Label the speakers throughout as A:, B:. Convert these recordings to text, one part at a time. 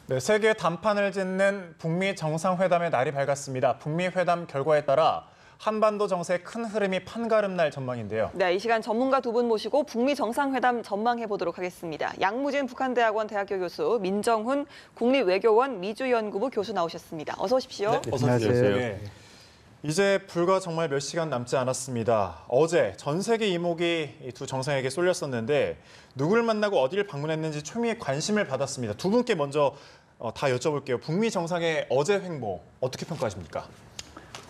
A: 네, 세계 단판을 짓는 북미 정상회담의 날이 밝았습니다. 북미 회담 결과에 따라 한반도 정세의 큰 흐름이 판가름 날 전망인데요.
B: 네, 이 시간 전문가 두 분 모시고 북미 정상회담 전망해 보도록 하겠습니다. 양무진 북한대학원 대학교 교수, 민정훈 국립외교원 미주연구부 교수 나오셨습니다. 어서 오십시오.
A: 네, 어서 오세요. 네. 이제 불과 정말 몇 시간 남지 않았습니다. 어제 전 세계 이목이 이 두 정상에게 쏠렸었는데 누굴 만나고 어디를 방문했는지 초미의 관심을 받았습니다. 두 분께 먼저 다 여쭤볼게요. 북미 정상의 어제 횡보 어떻게 평가하십니까?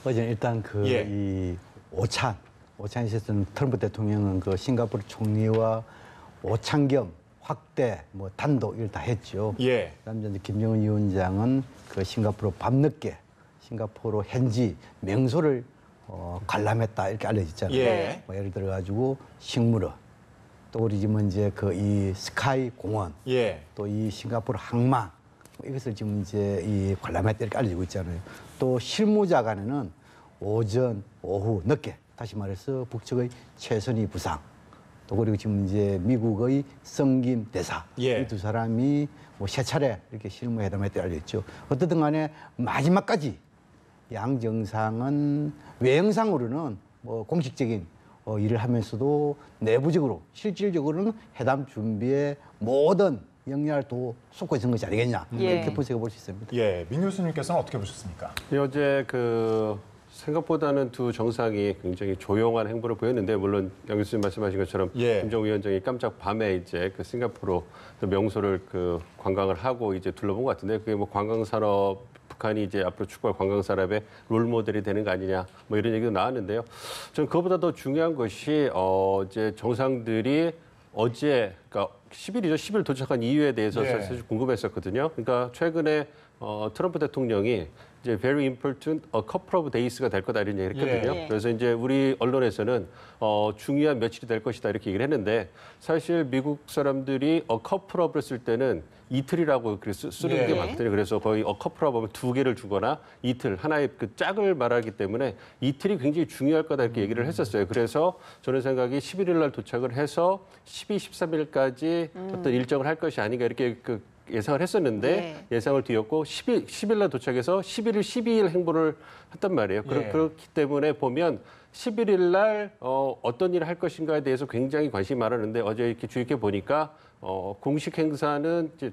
C: 어제는 일단 이 오찬이 있었던 트럼프 대통령은 그 싱가포르 총리와 오찬 겸 확대, 단독 이걸 다 했죠.
A: 예.
C: 그다음에 이제 김정은 위원장은 그 싱가포르 밤늦게 싱가포르 현지 명소를 관람했다 이렇게 알려졌잖아요.
B: 예.
C: 예를 들어 가지고 식물원, 또 우리 지금 이제 그 이 스카이 공원,
A: 예.
C: 또 이 싱가포르 항만 이것을 지금 이제 이 관람했다 이렇게 알려지고 있잖아요. 또 실무자간에는 오전, 오후, 늦게 다시 말해서 북측의 최선희 부상, 또 그리고 지금 이제 미국의 성김 대사
A: 예.
C: 이 두 사람이 세 차례 이렇게 실무회담했다 알려졌죠. 어떻든 간에 마지막까지 양 정상은 외형상으로는 공식적인 일을 하면서도 내부적으로 실질적으로는 회담 준비에 모든 역량을 또 쏟고 있는 것이 아니겠냐 이렇게 분석해 볼 수 있습니다.
A: 예, 민 교수님께서는 어떻게 보셨습니까?
D: 어제 생각보다는 두 정상이 굉장히 조용한 행보를 보였는데 물론 양 교수님 말씀하신 것처럼
A: 예.
D: 김정은 위원장이 깜짝 밤에 이제 그 싱가포르 명소를 관광을 하고 이제 둘러본 것 같은데 그게 관광 산업 북한이 이제 앞으로 추구할 관광 산업의 롤 모델이 되는 거 아니냐 이런 얘기도 나왔는데요. 저는 그것보다 더 중요한 것이 이제 정상들이 어제 그러니까 10일이죠. 10일 도착한 이유에 대해서
A: 예.
D: 사실 궁금했었거든요. 그러니까 최근에 트럼프 대통령이 이제 very important a couple of days가 될 거다 이런 얘기를 했거든요.
B: 예.
D: 그래서 이제 우리 언론에서는 중요한 며칠이 될 것이다 이렇게 얘기를 했는데 사실 미국 사람들이 a couple of를 쓸 때는 이틀이라고 쓰는
A: 예.
D: 게 많거든요. 그래서 거의 a couple of 하면 두 개를 주거나 이틀 하나의 그 짝을 말하기 때문에 이틀이 굉장히 중요할 거다 이렇게 얘기를 했었어요. 그래서 저는 생각이 11일 날 도착을 해서 12, 13일까지 어떤 일정을 할 것이 아닌가 이렇게 예상을 했었는데 예상을 뒤엎고 10일 날 도착해서 11일, 12일 행보를 했단 말이에요.
A: 예.
D: 그렇기 때문에 보면 11일 날 어떤 일을 할 것인가에 대해서 굉장히 관심이 많았는데 어제 이렇게 주의깊게 보니까 공식 행사는 이제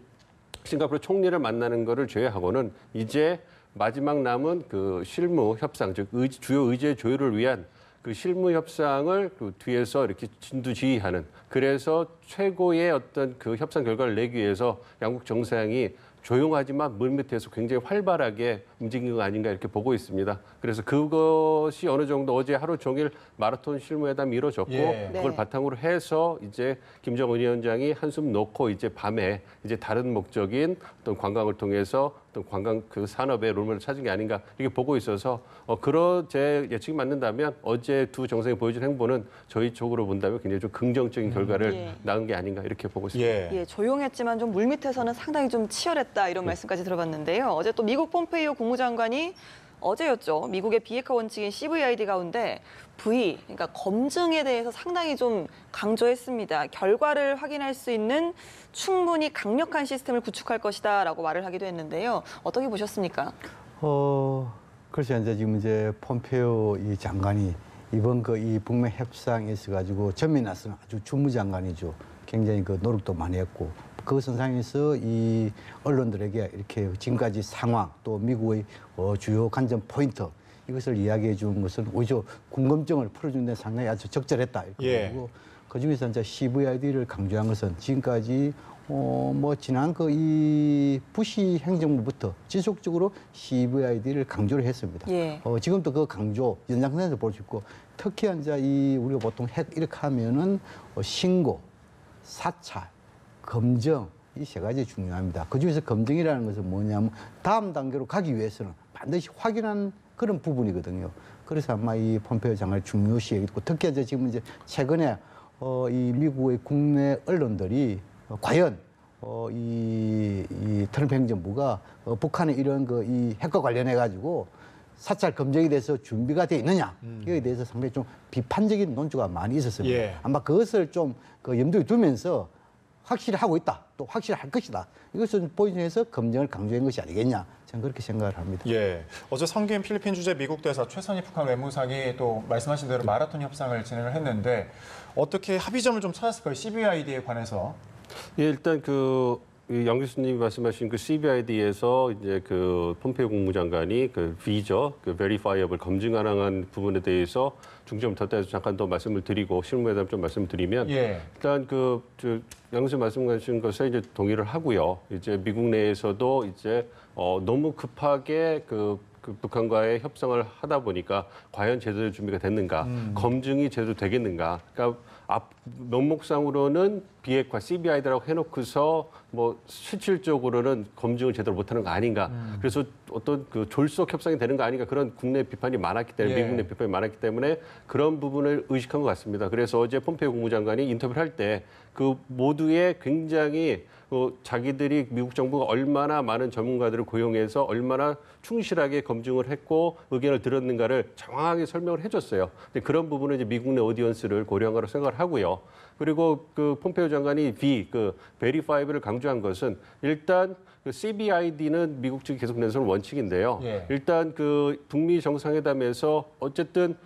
D: 싱가포르 총리를 만나는 거를 제외하고는 이제 마지막 남은 그 실무 협상, 즉 주요 의제 조율을 위한 그 실무 협상을 뒤에서 이렇게 진두지휘하는 그래서 최고의 어떤 그 협상 결과를 내기 위해서 양국 정상이 조용하지만 물밑에서 굉장히 활발하게 움직인 거 아닌가 이렇게 보고 있습니다. 그래서 그것이 어느 정도 어제 하루 종일 마라톤 실무회담이 이루어졌고
A: 예.
D: 그걸
B: 네.
D: 바탕으로 해서 이제 김정은 위원장이 한숨 놓고 이제 밤에 이제 다른 목적인 어떤 관광을 통해서 어떤 관광 그 산업의 롤모델을 찾은 게 아닌가 이렇게 보고 있어서 그런 제 예측이 맞는다면 어제 두 정상이 보여준 행보는 저희 쪽으로 본다면 굉장히 좀 긍정적인 결과를
B: 예.
D: 낳은 게 아닌가 이렇게 보고 있습니다.
B: 예, 조용했지만 좀 물밑에서는 상당히 좀 치열했다 이런 말씀까지 들어봤는데요. 어제 또 미국 폼페이오 국무장관이 어제였죠. 미국의 비핵화 원칙인 CVID 가운데 V, 그러니까 검증에 대해서 상당히 좀 강조했습니다. 결과를 확인할 수 있는 충분히 강력한 시스템을 구축할 것이다라고 말을 하기도 했는데요. 어떻게 보셨습니까?
C: 글쎄 이제 폼페이오 이 장관이 이번 이 북미 협상에 있어가지고 전면에 나서는 아주 주무장관이죠. 굉장히 노력도 많이 했고 그 선상에서 이 언론들에게 이렇게 지금까지 상황 또 미국의 주요 관전 포인트 이것을 이야기해 준 것은 오히려 궁금증을 풀어준 데 상당히 아주 적절했다 이렇게
A: 예.
C: 보고 그 중에서 이제 CVID를 강조한 것은 지금까지 지난 이 부시 행정부부터 지속적으로 CVID를 강조를 했습니다.
B: 예.
C: 지금도 그 강조 연장선에서 볼 수 있고 특히 이제 우리가 보통 핵 이렇게 하면은 신고, 사찰, 검증 이 세 가지 중요합니다. 그 중에서 검증이라는 것은 뭐냐면 다음 단계로 가기 위해서는 반드시 확인한 그런 부분이거든요. 그래서 아마 이 폼페이오 장관을 중요시했고 특히 이제 지금 이제 최근에 이 미국의 국내 언론들이 과연 이 트럼프 행정부가 북한의 이런 이 핵과 관련해 가지고 사찰 검증에 대해서 준비가 돼 있느냐 이거에 대해서 상당히 좀 비판적인 논조가 많이 있었습니다.
A: 예.
C: 아마 그것을 좀 염두에 두면서 확실히 하고 있다. 또 확실히 할 것이다. 이것은 포지션에서 검증을 강조한 것이 아니겠냐. 저는 그렇게 생각을 합니다.
A: 예, 어제 성김 필리핀 주재 미국 대사 최선희 북한 외무상이 또 말씀하신 대로 마라톤 협상을 진행을 했는데 어떻게 합의점을 좀 찾았을까요? CVID에 관해서.
D: 예, 일단 양 교수님이 말씀하신 그 CVID에서 이제 그 폼페이오 국무장관이 그 V죠, 그 Verifiable 검증 가능한 부분에 대해서 중점을 뒀다 해서 잠깐 더 말씀을 드리고 실무에 대한 좀 말씀을 드리면
A: 예.
D: 일단 양 교수님 말씀하신 것에 이제 동의를 하고요. 이제 미국 내에서도 이제 너무 급하게 그 북한과의 협상을 하다 보니까 과연 제대로 준비가 됐는가, 검증이 제대로 되겠는가. 그러니까 명목상으로는 비핵화 CVID라고 해놓고서 뭐 실질적으로는 검증을 제대로 못하는 거 아닌가. 그래서 어떤 그 졸속 협상이 되는 거 아닌가 그런 국내 비판이 많았기 때문에
A: 예.
D: 미국 내 비판이 많았기 때문에 그런 부분을 의식한 것 같습니다. 그래서 어제 폼페이오 국무장관이 인터뷰를 할 때 그 모두의 굉장히 자기들이 미국 정부가 얼마나 많은 전문가들을 고용해서 얼마나 충실하게 검증을 했고 의견을 들었는가를 정확하게 설명을 해줬어요. 근데 그런 부분은 이제 미국 내 오디언스를 고려한 거라고 생각을 하고요. 그리고 그 폼페이오 장관이 Verifiable을 강조한 것은 일단 그 CVID는 미국 측이 계속 내세우는 원칙인데요.
A: 예.
D: 일단 그 북미 정상회담에서 어쨌든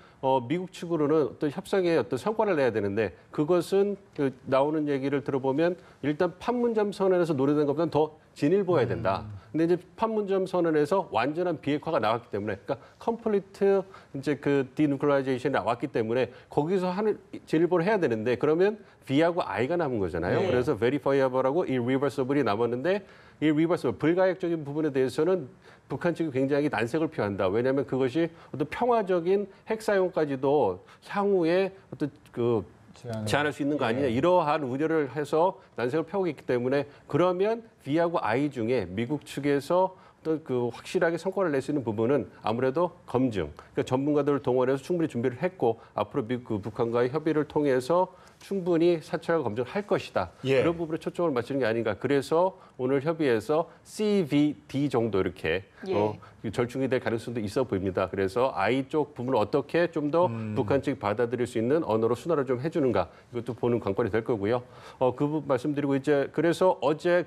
D: 미국 측으로는 어떤 협상에 어떤 성과를 내야 되는데 그것은 그 나오는 얘기를 들어보면 일단 판문점 선언에서 노려된 것보다는 더 진일보해야 된다. 근데 이제 판문점 선언에서 완전한 비핵화가 나왔기 때문에, 그러니까 컴플리트 이제 그 디누클리어제이션이 나왔기 때문에 거기서 진일보를 해야 되는데 그러면 V하고 I가 남은 거잖아요.
A: 네.
D: 그래서 Verifiable하고 irreversible이 남았는데 이 reversible 불가역적인 부분에 대해서는 북한 측이 굉장히 난색을 표한다. 왜냐하면 그것이 어떤 평화적인 핵 사용까지도 향후에 어떤 제한할 수 있는 거 아니냐 이러한 우려를 해서 난색을 펴고 있기 때문에 그러면 V하고 I 중에 미국 측에서 어떤 그 확실하게 성과를 낼 수 있는 부분은 아무래도 검증, 그러니까 전문가들을 동원해서 충분히 준비를 했고 앞으로 북한과의 협의를 통해서 충분히 사찰과 검증을 할 것이다.
A: 예.
D: 그런 부분에 초점을 맞추는 게 아닌가. 그래서 오늘 협의에서 CVD 정도 이렇게 절충이 될 가능성도 있어 보입니다. 그래서 I 쪽 부분을 어떻게 좀 더 북한 측이 받아들일 수 있는 언어로 순화를 좀 해주는가. 이것도 보는 관건이 될 거고요. 그 부분 말씀드리고 이제 그래서 어제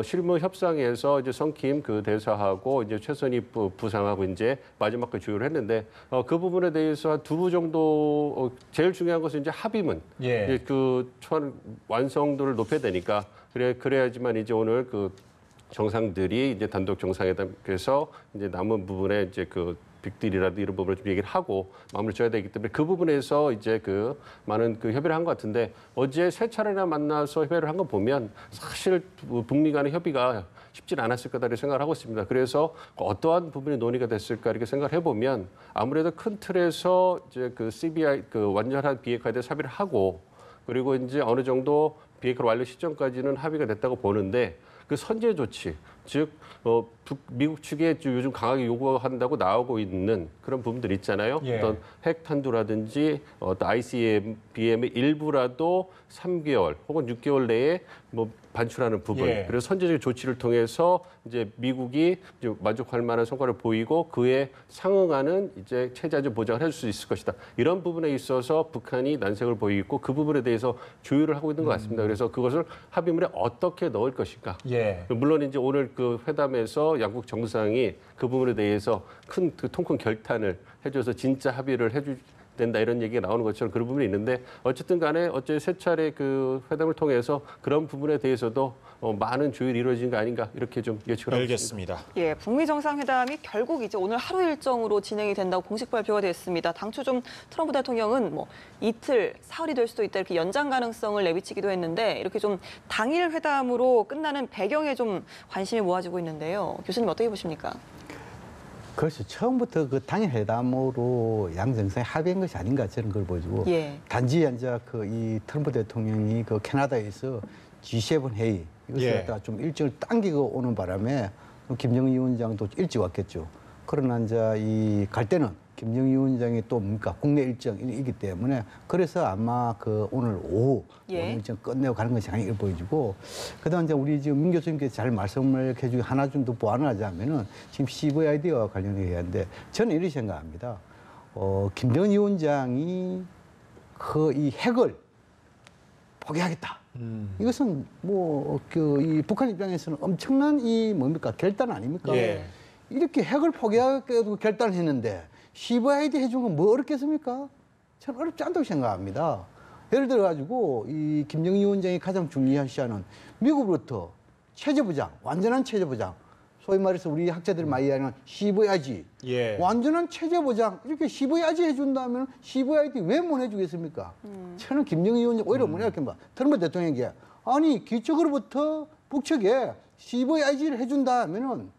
D: 실무 협상에서 이제 성킴 그 대사하고 이제 최선희 부상하고 이제 마지막 그 조율을 했는데 그 부분에 대해서 한 2부 정도 제일 중요한 것은 이제 합의문
A: 예.
D: 이제 완성도를 높여야 되니까 그래야지만 이제 오늘 정상들이 이제 단독 정상회담에서 이제 남은 부분에 이제 빅딜이라든지 이런 부분을 좀 얘기를 하고 마무리 져야 되기 때문에 그 부분에서 이제 많은 협의를 한 것 같은데 어제 3차례나 만나서 협의를 한 거 보면 사실 북미 간의 협의가 쉽진 않았을 거다 이렇게 생각을 하고 있습니다. 그래서 어떠한 부분이 논의가 됐을까 이렇게 생각을 해보면 아무래도 큰 틀에서 이제 CBI 완전한 비핵화에 대해서 합의를 하고 그리고 이제 어느 정도 비핵화 완료 시점까지는 합의가 됐다고 보는데 그 선제 조치, 즉 미국 측에 요즘 강하게 요구한다고 나오고 있는 그런 부분들 있잖아요.
A: 예.
D: 어떤 핵탄두라든지 어떤 ICBM의 일부라도 3개월 혹은 6개월 내에 반출하는 부분.
A: 예.
D: 그래서 선제적 조치를 통해서 이제 미국이 이제 만족할 만한 성과를 보이고 그에 상응하는 이제 체제 안전 보장을 해줄 수 있을 것이다. 이런 부분에 있어서 북한이 난색을 보이고 그 부분에 대해서 조율을 하고 있는 것 같습니다. 그래서 그것을 합의문에 어떻게 넣을 것인가.
A: 예.
D: 물론 이제 오늘 회담에서 양국 정상이 그 부분에 대해서 통큰 결단을 해줘서 진짜 합의를 해주 된다 이런 얘기가 나오는 것처럼 그런 부분이 있는데 어쨌든 간에 어째 3차례 회담을 통해서 그런 부분에 대해서도 많은 조율이 이루어진 거 아닌가 이렇게 좀 예측을 하고 있습니다.
A: 알겠습니다.
B: 예, 북미 정상회담이 결국 이제 오늘 하루 일정으로 진행이 된다고 공식 발표가 됐습니다. 당초 좀 트럼프 대통령은 이틀, 사흘이 될 수도 있다 이렇게 연장 가능성을 내비치기도 했는데 이렇게 좀 당일 회담으로 끝나는 배경에 좀 관심이 모아지고 있는데요. 교수님 어떻게 보십니까?
C: 그래서 처음부터 당일 회담으로 양 정상이 합의한 것이 아닌가 저는 그걸 보여주고
B: 예.
C: 단지 이제 이 트럼프 대통령이 캐나다에서 G7 회의 이것을 갖다가 좀 일정을 당기고 오는 바람에 김정은 위원장도 일찍 왔겠죠. 그러나 이제 갈 때는 김정은 위원장이 또 국내 일정이기 때문에 그래서 아마 오늘 오후 오늘 일정 끝내고 가는 것이 아닌가 보여지고 그다음 이제 우리 지금 민 교수님께서 잘 말씀을 해주고 하나 좀 더 보완을 하자면은 지금 CVID와 관련해야 하는데 저는 이렇게 생각합니다. 김정은 위원장이 이 핵을 포기하겠다. 이것은 뭐 이 북한 입장에서는 엄청난 이 뭡니까 결단 아닙니까?
A: 예.
C: 이렇게 핵을 포기하게도 결단했는데 CVID 해준 건 뭐 어렵겠습니까? 저는 어렵지 않다고 생각합니다. 예를 들어 가지고 이 김정일 위원장이 가장 중요시하는 미국으로부터 체제 보장, 완전한 체제 보장, 소위 말해서 우리 학자들이 많이 이야기하는 CVIG,
A: 예.
C: 완전한 체제 보장 이렇게 CVIG 해준다면 CVID 왜 못 해주겠습니까? 저는 김정일 위원장 오히려 뭐냐 이렇게 봐. 트럼프 대통령에게 아니 기적으로부터 북측에 CVIG를 해준다 하면은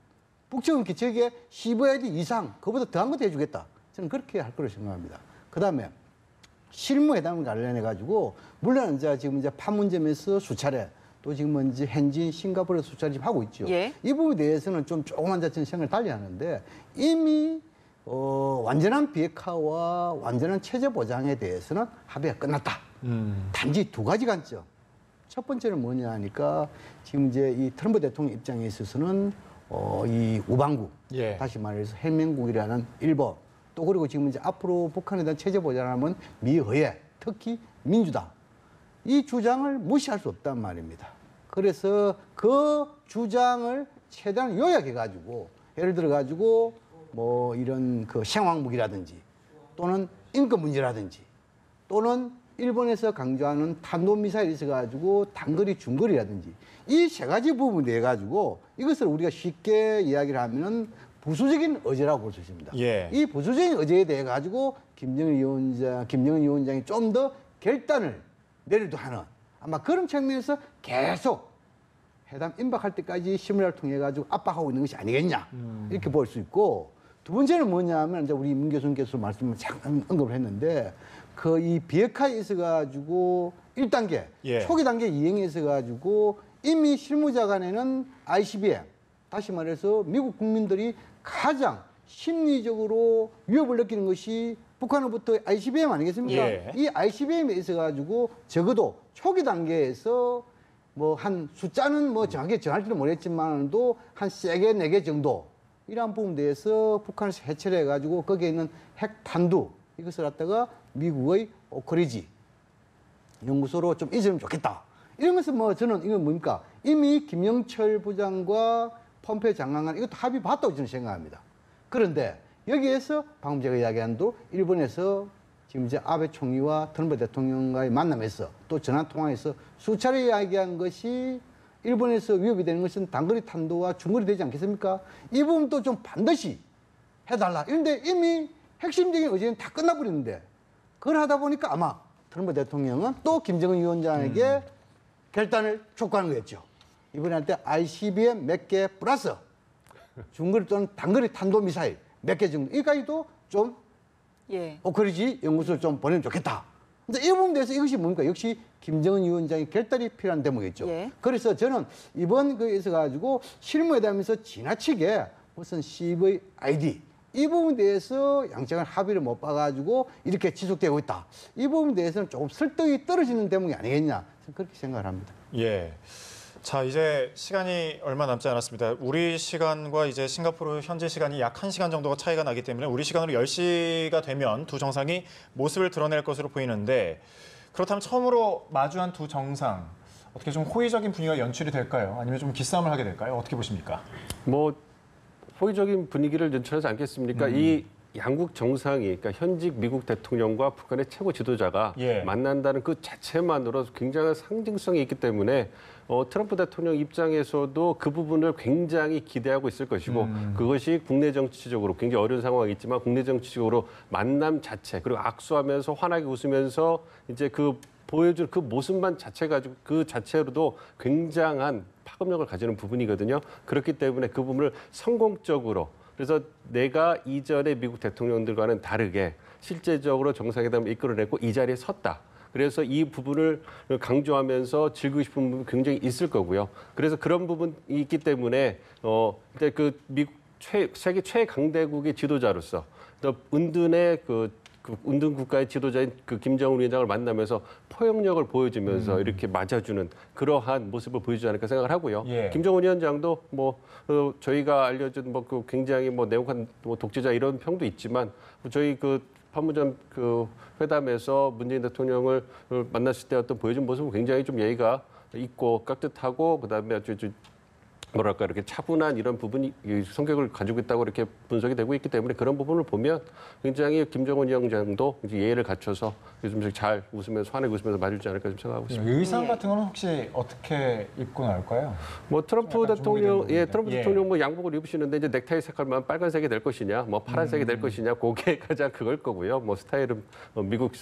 C: 북측은 기적에 CVID 이상 그보다 더한 것도 해주겠다. 저는 그렇게 할 거라고 생각합니다. 그다음에 실무회담을 관련해 가지고 물론 지금 판문점에서 수차례 또 지금 이제 현지인 싱가포르에서 수차례 지금 하고 있죠.
B: 예.
C: 이 부분에 대해서는 좀 조그만 자체는 생각을 달리 하는데 이미 완전한 비핵화와 완전한 체제 보장에 대해서는 합의가 끝났다. 단지 두 가지 관점. 첫 번째는 뭐냐 하니까 지금 이제 이 트럼프 대통령 입장에 있어서는 이 우방국,
A: 예.
C: 다시 말해서 해명국이라는 일본, 또 그리고 지금 이제 앞으로 북한에 대한 체제 보장하면 미의회, 특히 민주당 이 주장을 무시할 수 없단 말입니다. 그래서 그 주장을 최대한 요약해가지고 예를 들어가지고 뭐 이런 그 생화학무기라든지 또는 인권 문제라든지 또는 일본에서 강조하는 탄도미사일이 있어가지고 단거리, 중거리라든지 이 세 가지 부분에 대해 가지고 이것을 우리가 쉽게 이야기를 하면은 부수적인 의제라고 볼 수 있습니다.
A: 예.
C: 이 부수적인 의제에 대해 가지고 김정일 위원장이 좀 더 결단을 내리도 하는 아마 그런 측면에서 계속 회담 임박할 때까지 심의를 통해 가지고 압박하고 있는 것이 아니겠냐 이렇게 볼 수 있고 두 번째는 뭐냐면 이제 우리 문 교수님께서 말씀을 잠깐 언급을 했는데 그 이 비핵화에 있어 가지고 1단계
A: 예.
C: 초기 단계 이행에 있어 가지고 이미 실무자 간에는 ICBM 다시 말해서 미국 국민들이 가장 심리적으로 위협을 느끼는 것이 북한으로부터 ICBM 아니겠습니까?
A: 예.
C: 이 ICBM에 있어 가지고 적어도 초기 단계에서 뭐 한 숫자는 뭐 정확히 정할지는 모르겠지만도 한 3개, 4개 정도 이러한 부분에 대해서 북한에서 해체를 해가지고 거기에 있는 핵탄두 이것을 갖다가 미국의 오크리지 연구소로 좀 잊으면 좋겠다. 이런 것은 뭐 저는 이건 뭡니까? 이미 김영철 부장과 폼페이오 장관 간 이것도 합의 봤다고 저는 생각합니다. 그런데 여기에서 방금 제가 이야기한 대로 일본에서 지금 이제 아베 총리와 트럼프 대통령과의 만남에서 또 전화 통화에서 수차례 이야기한 것이 일본에서 위협이 되는 것은 단거리 탄도와 중거리 되지 않겠습니까? 이 부분도 좀 반드시 해달라. 그런데 이미 핵심적인 의제는 다 끝나버리는데 그걸 하다 보니까 아마 트럼프 대통령은 또 김정은 위원장에게 결단을 촉구하는 거였죠. 이번에 할 때 ICBM 몇 개 플러스 중거리 또는 단거리 탄도미사일 몇 개 정도 이까지도 좀
B: 예.
C: 오크리지 연구소를 좀 보내면 좋겠다. 근데 이 부분에 대해서 이것이 뭡니까? 역시 김정은 위원장의 결단이 필요한 대목이겠죠.
B: 예.
C: 그래서 저는 이번 거에 있어 가지고 실무회담에서 지나치게 무슨 CVID 이 부분에 대해서 양측은 합의를 못 봐가지고 이렇게 지속되고 있다. 이 부분에 대해서는 조금 설득이 떨어지는 대목이 아니겠냐. 그렇게 생각을 합니다.
A: 예. 자, 이제 시간이 얼마 남지 않았습니다. 우리 시간과 이제 싱가포르 현지 시간이 약 1시간 정도가 차이가 나기 때문에 우리 시간으로 10시가 되면 두 정상이 모습을 드러낼 것으로 보이는데 그렇다면 처음으로 마주한 두 정상 어떻게 좀 호의적인 분위기가 연출이 될까요? 아니면 좀 기싸움을 하게 될까요? 어떻게 보십니까?
D: 뭐 호의적인 분위기를 연출하지 않겠습니까? 이 양국 정상이 그러니까 현직 미국 대통령과 북한의 최고 지도자가
A: 예.
D: 만난다는 그 자체만으로 굉장한 상징성이 있기 때문에 트럼프 대통령 입장에서도 그 부분을 굉장히 기대하고 있을 것이고 그것이 국내 정치적으로 굉장히 어려운 상황이겠지만 국내 정치적으로 만남 자체 그리고 악수하면서 환하게 웃으면서 이제 그 보여줄 그 모습만 자체 가지고 그 자체로도 굉장한 파급력을 가지는 부분이거든요. 그렇기 때문에 그 부분을 성공적으로 그래서 내가 이전에 미국 대통령들과는 다르게 실제적으로 정상회담을 이끌어냈고 이 자리에 섰다. 그래서 이 부분을 강조하면서 즐기고 싶은 부분이 굉장히 있을 거고요. 그래서 그런 부분이 있기 때문에 이제 그 미국 세계 최강대국의 지도자로서 또 은둔의 은둔 국가의 지도자인 그 김정은 위원장을 만나면서 포용력을 보여주면서 이렇게 맞아주는 그러한 모습을 보여주지 않을까 생각을 하고요.
A: 예.
D: 김정은 위원장도 저희가 알려준 그 굉장히 내혹한 독재자 이런 평도 있지만 저희 판문점 그 회담에서 문재인 대통령을 만났을 때 어떤 보여준 모습은 굉장히 좀 예의가 있고 깍듯하고 그다음에 아주 뭐랄까 이렇게 차분한 이런 부분이 이 성격을 가지고 있다고 이렇게 분석이 되고 있기 때문에 그런 부분을 보면 굉장히 김정은 위원장도 이제 예의를 갖춰서 요즘 잘 웃으면서 환하게 웃으면서 맞을지 않을까 좀 생각하고 있습니다.
A: 의상
B: 예.
A: 같은 거는 혹시 어떻게 입고 나올까요?
D: 뭐 트럼프
A: 약간
D: 대통령,
A: 준비된
D: 예, 트럼프
A: 부분인데.
D: 대통령 뭐 양복을 입으시는데 이제 넥타이 색깔만 빨간색이 될 것이냐, 뭐 파란색이 될 것이냐, 그게 가장 그걸 거고요. 뭐 스타일은 미국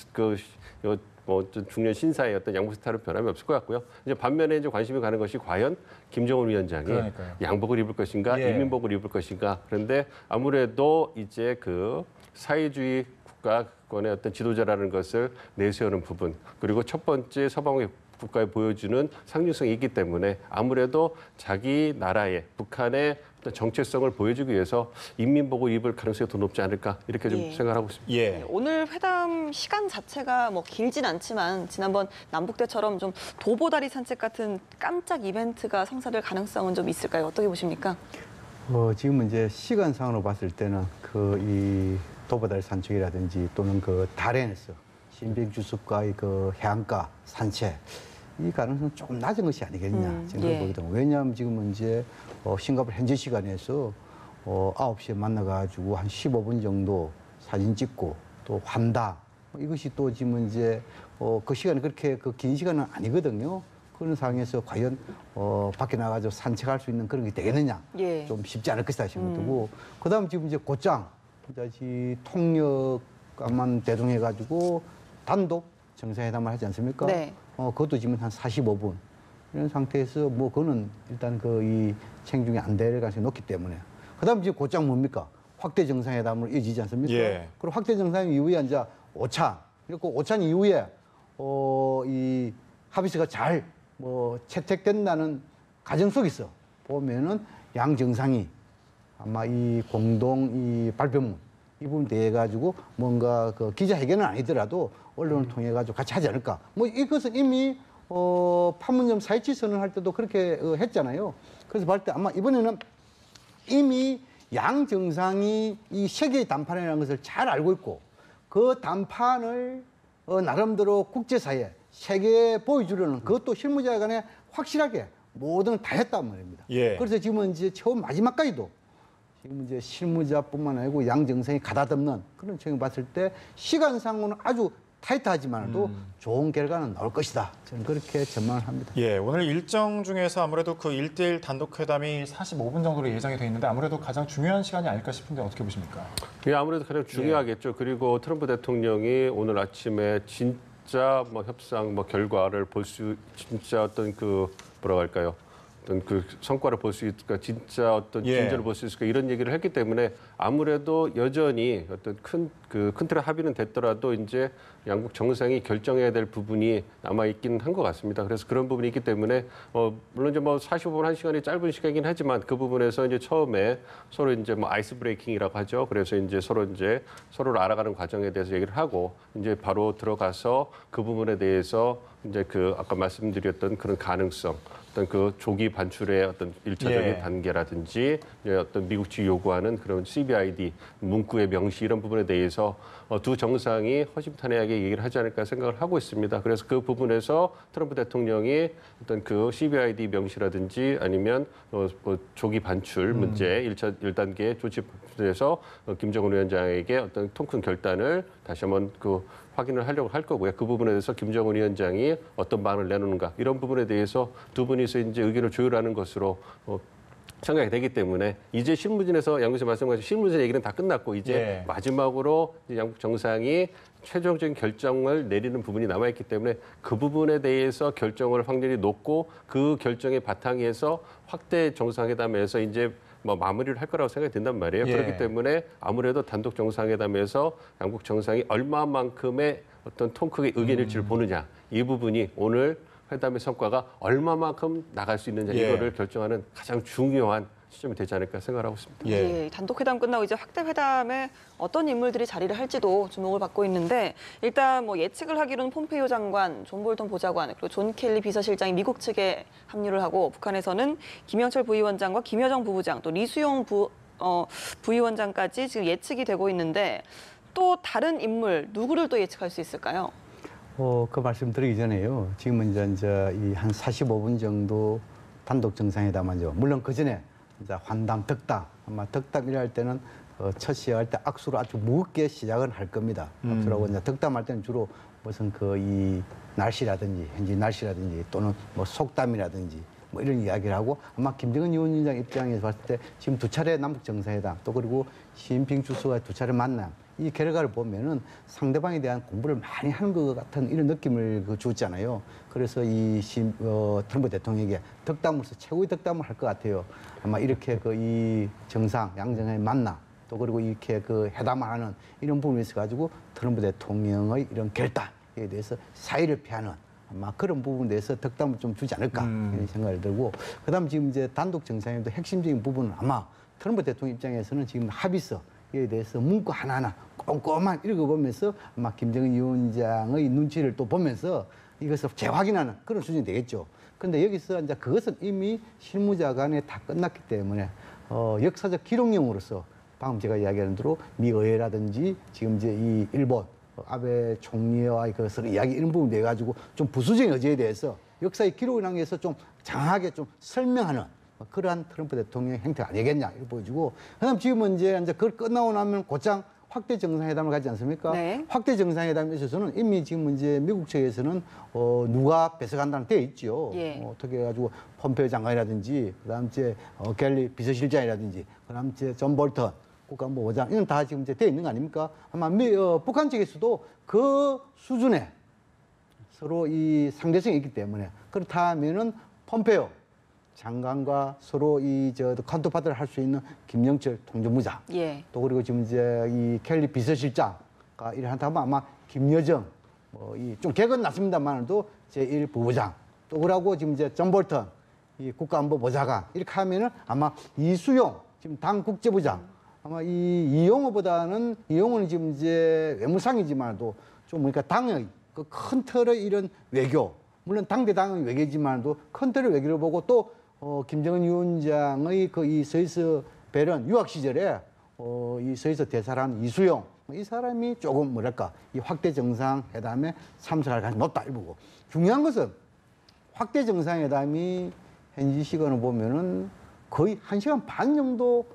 D: 뭐 중년 신사의 어떤 양복 스타일은 변함이 없을 것 같고요. 이제 반면에 이제 관심이 가는 것이 과연 김정은 위원장이
A: 그러니까요.
D: 양복을 입을 것인가,
A: 예.
D: 인민복을 입을 것인가. 그런데 아무래도 이제 그 사회주의 국가권의 어떤 지도자라는 것을 내세우는 부분, 그리고 첫 번째 서방의 국가에 보여주는 상징성이 있기 때문에 아무래도 자기 나라의 북한의 어떤 정체성을 보여주기 위해서 인민복을 입을 가능성이 더 높지 않을까 이렇게 좀
B: 예.
D: 생각하고 있습니다.
A: 예.
B: 오늘 회담 시간 자체가 뭐 길진 않지만 지난번 남북 때처럼 좀 도보다리 산책 같은 깜짝 이벤트가 성사될 가능성은 좀 있을까요? 어떻게 보십니까?
C: 지금 이제 시간상으로 봤을 때는 그 이 도보다리 산책이라든지 또는 그 달에서 신병 주습과의 그 해안가 산책 이 가능성은 조금 낮은 것이 아니겠느냐 생각을
B: 예.
C: 보거든요. 왜냐하면 지금은 이제 싱가포르 현지 시간에서 9시에 만나가지고 한 15분 정도 사진 찍고 또 환다 이것이 또 지금 이제 그 시간이 그렇게 그 긴 시간은 아니거든요. 그런 상황에서 과연 밖에 나가서 산책할 수 있는 그런 게 되겠느냐
B: 예.
C: 좀 쉽지 않을 것이다 생각되고 그다음 지금 이제 곧장 이제 통역만 대동해가지고 단독 정상회담을 하지 않습니까?
B: 네.
C: 그것도 지금 한 45분 이런 상태에서 뭐 그거는 일단 그 이 챙중이 안 될 가능성이 높기 때문에 그다음 이제 곧장 뭡니까? 확대 정상회담으로 이어지지 않습니까?
A: 예.
C: 그리고 확대 정상회담 이후에 이제 오찬 그리고 오찬 이후에 이 합의서가 잘 뭐 채택된다는 가정 속에서 보면은 양 정상이 아마 이 공동 이 발표문 이 부분 대해 가지고 뭔가 그 기자회견은 아니더라도 언론을 통해 가지고 같이 하지 않을까. 뭐 이것은 이미 판문점 4.27 선언할 때도 그렇게 했잖아요. 그래서 볼 때 아마 이번에는 이미 양 정상이 이 세계의 담판이라는 것을 잘 알고 있고 그 담판을 나름대로 국제사회 세계에 보여주려는 그것도 실무자 간에 확실하게 모든 다 했단 말입니다.
A: 예.
C: 그래서 지금은 이제 처음 마지막까지도 지금 이제 실무자뿐만 아니고 양 정상이 가다듬는 그런 측면 봤을 때 시간상으로는 아주 타이트하지만도 좋은 결과는 나올 것이다. 저는 그렇게 전망을 합니다.
A: 예, 오늘 일정 중에서 아무래도 그 1대1 단독 회담이 45분 정도로 예정이 돼 있는데 아무래도 가장 중요한 시간이 아닐까 싶은데 어떻게 보십니까?
D: 이게 아무래도 가장 중요하겠죠. 그리고 트럼프 대통령이 오늘 아침에 진짜 뭐 협상 뭐 결과를 볼 수 진짜 어떤 그 뭐라고 할까요? 어떤 그 성과를 볼 수 있을까, 진짜 어떤
A: 예.
D: 진전을 볼 수 있을까 이런 얘기를 했기 때문에 아무래도 여전히 어떤 큰 틀의 합의는 됐더라도 이제 양국 정상이 결정해야 될 부분이 남아 있기는 한 것 같습니다. 그래서 그런 부분이 있기 때문에 물론 이제 뭐 45분 1시간이 짧은 시간이긴 하지만 그 부분에서 이제 처음에 서로 이제 뭐 아이스 브레이킹이라고 하죠. 그래서 이제 서로를 알아가는 과정에 대해서 얘기를 하고 이제 바로 들어가서 그 부분에 대해서 이제 그 아까 말씀드렸던 그런 가능성. 어떤 그 조기 반출의 어떤 일차적인
A: 예.
D: 단계라든지 어떤 미국 측이 요구하는 그런 CBID 문구의 명시 이런 부분에 대해서 두 정상이 허심탄회하게 얘기를 하지 않을까 생각을 하고 있습니다. 그래서 그 부분에서 트럼프 대통령이 어떤 그 CBID 명시라든지 아니면 뭐 조기 반출 문제 1단계 조치에서 김정은 위원장에게 어떤 통큰 결단을 다시 한번 그 확인을 하려고 할 거고요. 그 부분에 대해서 김정은 위원장이 어떤 방안을 내놓는가 이런 부분에 대해서 두 분이서 이제 의견을 조율하는 것으로 생각이 되기 때문에 이제 실무진에서 양 교수님 말씀하신 실무진 얘기는 다 끝났고 이제
A: 예.
D: 마지막으로 이제 양국 정상이 최종적인 결정을 내리는 부분이 남아있기 때문에 그 부분에 대해서 결정을 확률이 높고 그 결정의 바탕에서 확대 정상회담에서 이제 뭐 마무리를 할 거라고 생각이 든단 말이에요.
A: 예.
D: 그렇기 때문에 아무래도 단독 정상회담에서 양국 정상이 얼마만큼의 어떤 통크의 의견 일치를 보느냐 이 부분이 오늘 회담의 성과가 얼마만큼 나갈 수 있느냐
A: 예.
D: 이거를 결정하는 가장 중요한 시점이 되지 않을까 생각하고 있습니다.
A: 예.
B: 단독 회담 끝나고 이제 확대 회담에 어떤 인물들이 자리를 할지도 주목을 받고 있는데 일단 뭐 예측을 하기로는 폼페이오 장관, 존 볼턴 보좌관, 그리고 존 켈리 비서실장이 미국 측에 합류를 하고 북한에서는 김영철 부위원장과 김여정 부부장, 또 리수용 부위원장까지 지금 예측이 되고 있는데 또 다른 인물 누구를 또 예측할 수 있을까요?
C: 그 말씀 드리기 전에요. 지금은 이제 이 한 45분 정도 단독 정상회담하죠. 물론 그 전에 이제 환담, 덕담, 아마 덕담이라 할 때는 첫 시작할 때 악수로 아주 무겁게 시작을 할 겁니다. 악수라고 이제 덕담할 때는 주로 무슨 그 이 날씨라든지 현지 날씨라든지 또는 뭐 속담이라든지 뭐 이런 이야기를 하고 아마 김정은 위원장 입장에서 봤을 때 지금 두 차례 남북 정상회담 또 그리고 시진핑 주석과 두 차례 만남 이 결과를 보면은 상대방에 대한 공부를 많이 하는 것 같은 이런 느낌을 주었잖아요. 그래서 트럼프 대통령에게 덕담으로서 최고의 덕담을 할 것 같아요. 아마 이렇게 그 이 정상 양정의 만남 또 그리고 이렇게 그 회담을 하는 이런 부분에 있어 가지고 트럼프 대통령의 이런 결단에 대해서 사의를 표하는 아마 그런 부분에 대해서 덕담을 좀 주지 않을까 이런 생각이 들고 그다음 지금 이제 단독 정상회담도 핵심적인 부분은 아마 트럼프 대통령 입장에서는 지금 합의서에 대해서 문구 하나하나 꼼꼼한 읽어보면서 아마 김정은 위원장의 눈치를 또 보면서 이것을 재확인하는 그런 수준이 되겠죠. 그런데 여기서 이제 그것은 이미 실무자 간에 다 끝났기 때문에 역사적 기록용으로서 방금 제가 이야기하는 대로 미 의회라든지 지금 이제 이 일본 아베 총리와의 그 서로 이야기 이런 부분에 가지고 좀 부수적인 의제에 대해서 역사의 기록을 남겨서 좀 장하게 좀 설명하는 그러한 트럼프 대통령 행태가 아니겠냐 이렇게 보여지고 그다음 지금은 이제 그걸 끝나고 나면 곧장 확대 정상회담을 가지 않습니까?
B: 네.
C: 확대 정상회담에 있어서는 이미 지금 이제 미국 측에서는 누가 배석한다는 돼 있죠.
B: 예.
C: 어떻게 해가지고 폼페이오 장관이라든지 그다음 이제 켈리 비서실장이라든지 그다음 이제 존 볼턴 국가안보보장 이건 다 지금 이제 돼 있는 거 아닙니까? 아마 북한 측에서도 그 수준에 서로 이 상대성이 있기 때문에 그렇다면은 폼페이오 장관과 서로 카운터파트를 할 수 있는 김영철 통전부장
B: 예.
C: 또 그리고 지금 이제 이 켈리 비서실장과 이를 한다면 아마 김여정 좀 객은 났습니다만도 제1 부부장 또 그러고 지금 이제 존 볼턴 이 국가안보보좌관 이렇게 하면은 아마 이수용 지금 당 국제부장 아마 이용호보다는 이용호는 지금 이제 외무상이지만도 좀 그러니까 당의 그 큰 틀의 이런 외교 물론 당대당의 외교지만도 큰 틀의 외교를 보고 또 김정은 위원장의 그 이 스위스 베른 유학 시절에 이 스위스 대사란 이수용 이 사람이 조금 뭐랄까 이 확대 정상회담에 참석할 가능성이 높다 이보고 중요한 것은 확대 정상회담이 현지 시간을 보면은 거의 1시간 반 정도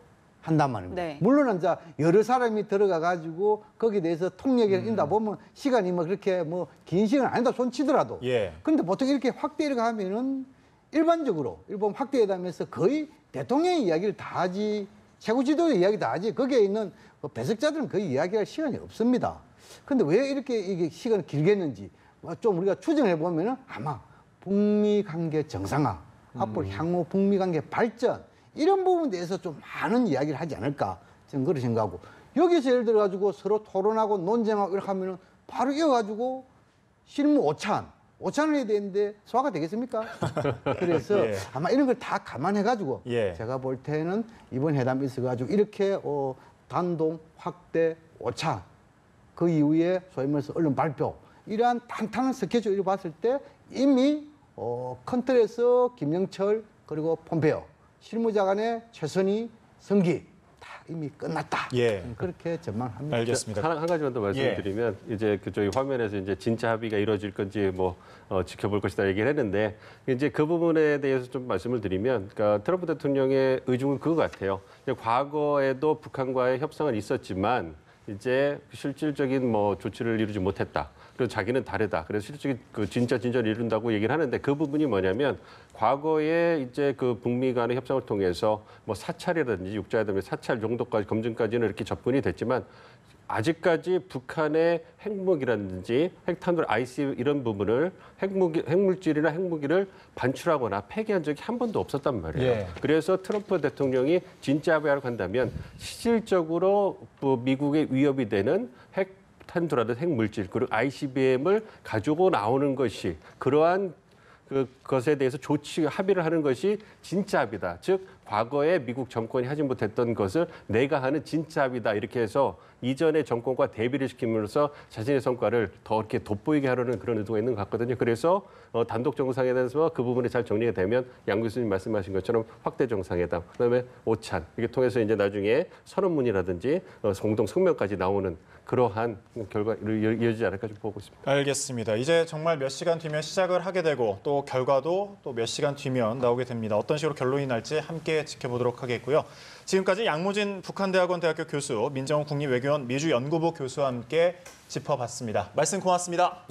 C: 한단 말입니다.
B: 네.
C: 물론 이제 여러 사람이 들어가 가지고 거기에 대해서 통역을 인다 보면 시간이 뭐 그렇게 뭐 긴 시간 아니다 손 치더라도.
A: 예.
C: 그런데 보통 이렇게 확대를 가면은 일반적으로 일본 확대회담에서 거의 대통령의 이야기를 다 하지 최고 지도의 이야기 다 하지 거기에 있는 배석자들은 거의 이야기할 시간이 없습니다. 그런데 왜 이렇게 이게 시간이 길겠는지 좀 우리가 추정해 보면은 아마 북미 관계 정상화, 앞으로 향후 북미 관계 발전 이런 부분에 대해서 좀 많은 이야기를 하지 않을까 저는 그렇게 생각하고 여기서 예를 들어 가지고 서로 토론하고 논쟁하고 이렇게 하면은 바로 이어가지고 실무 오찬을 해야 되는데 소화가 되겠습니까? 그래서
A: 예.
C: 아마 이런 걸 다 감안해 가지고
A: 예.
C: 제가 볼 때는 이번 회담이 있어 가지고 이렇게 단독 확대 오찬 그 이후에 소위 말해서 언론 발표 이러한 탄탄한 스케줄을 봤을 때 이미 큰 틀에서 김영철 그리고 폼페이오 실무자 간의 최선희 성기 다 이미 끝났다.
A: 예.
C: 그렇게 전망합니다.
A: 알겠습니다.
D: 한 가지만 더 말씀드리면 이제 저희 화면에서 이제 진짜 합의가 이루어질 건지 뭐 지켜볼 것이다 얘기를 했는데 이제 그 부분에 대해서 좀 말씀을 드리면 그러니까 트럼프 대통령의 의중은 그거 같아요. 과거에도 북한과의 협상은 있었지만 이제 실질적인 뭐 조치를 이루지 못했다. 그래서 자기는 다르다. 그래서 실질적인 그 진짜 진전을 이룬다고 얘기를 하는데 그 부분이 뭐냐면 과거에 이제 그 북미 간의 협상을 통해서 뭐 사찰이라든지 육자회담의 사찰 정도까지 검증까지는 이렇게 접근이 됐지만 아직까지 북한의 핵무기라든지 핵탄두 IC 이런 부분을 핵물질이나 핵무기를 반출하거나 폐기한 적이 한 번도 없었단 말이에요.
A: 예.
D: 그래서 트럼프 대통령이 진짜 합의하러 간다면 실질적으로 뭐 미국의 위협이 되는 핵탄두라든지 핵물질 그리고 ICBM을 가지고 나오는 것이 그러한 그것에 대해서 합의를 하는 것이 진짜 합의다. 즉 과거에 미국 정권이 하지 못했던 것을 내가 하는 진짜 합의다. 이렇게 해서 이전의 정권과 대비를 시킴으로써 자신의 성과를 더 이렇게 돋보이게 하려는 그런 의도가 있는 것 같거든요. 그래서 단독 정상회담에서 그 부분이 잘 정리가 되면 양 교수님 말씀하신 것처럼 확대 정상회담, 그다음에 오찬 이게 통해서 이제 나중에 선언문이라든지 공동 성명까지 나오는 그러한 결과를 이어지지 않을까 좀 보고 있습니다.
A: 알겠습니다. 이제 정말 몇 시간 뒤면 시작을 하게 되고 또 결과도 또 몇 시간 뒤면 나오게 됩니다. 어떤 식으로 결론이 날지 함께 지켜보도록 하겠고요. 지금까지 양무진 북한대학원 대학교 교수, 민정훈 국립외교원 미주연구부 교수와 함께 짚어봤습니다. 말씀 고맙습니다.